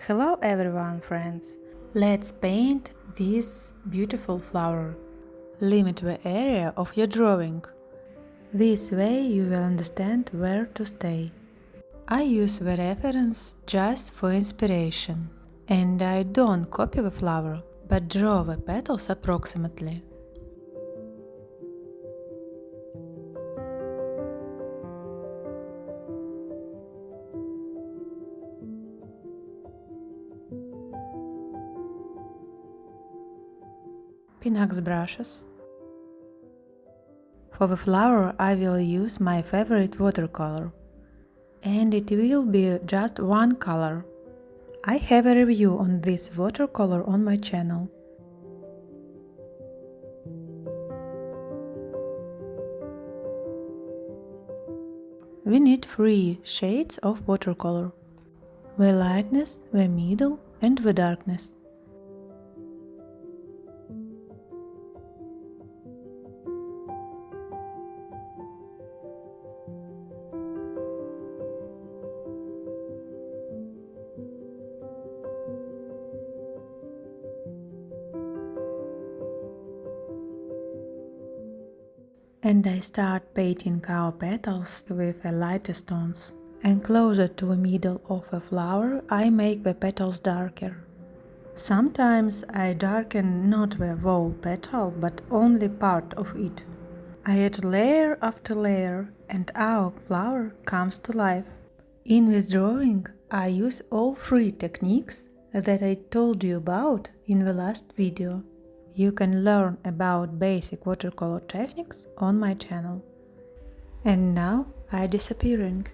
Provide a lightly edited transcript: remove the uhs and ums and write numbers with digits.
Hello everyone, friends! Let's paint this beautiful flower. Limit the area of your drawing. This way you will understand where to stay. I use the reference just for inspiration, and I don't copy the flower, but draw the petals approximately. Pinax brushes. For the flower I will use my favorite watercolor, and it will be just one color. I have a review on this watercolor on my channel. We need 3 shades of watercolor: the lightness, the middle and the darkness. And I start painting our petals with the lightest tones. And closer to the middle of the flower I make the petals darker. Sometimes I darken not the whole petal but only part of it. I add layer after layer and our flower comes to life. In this drawing I use all 3 techniques that I told you about in the last video. You can learn about basic watercolor techniques on my channel. And now I'm disappearing.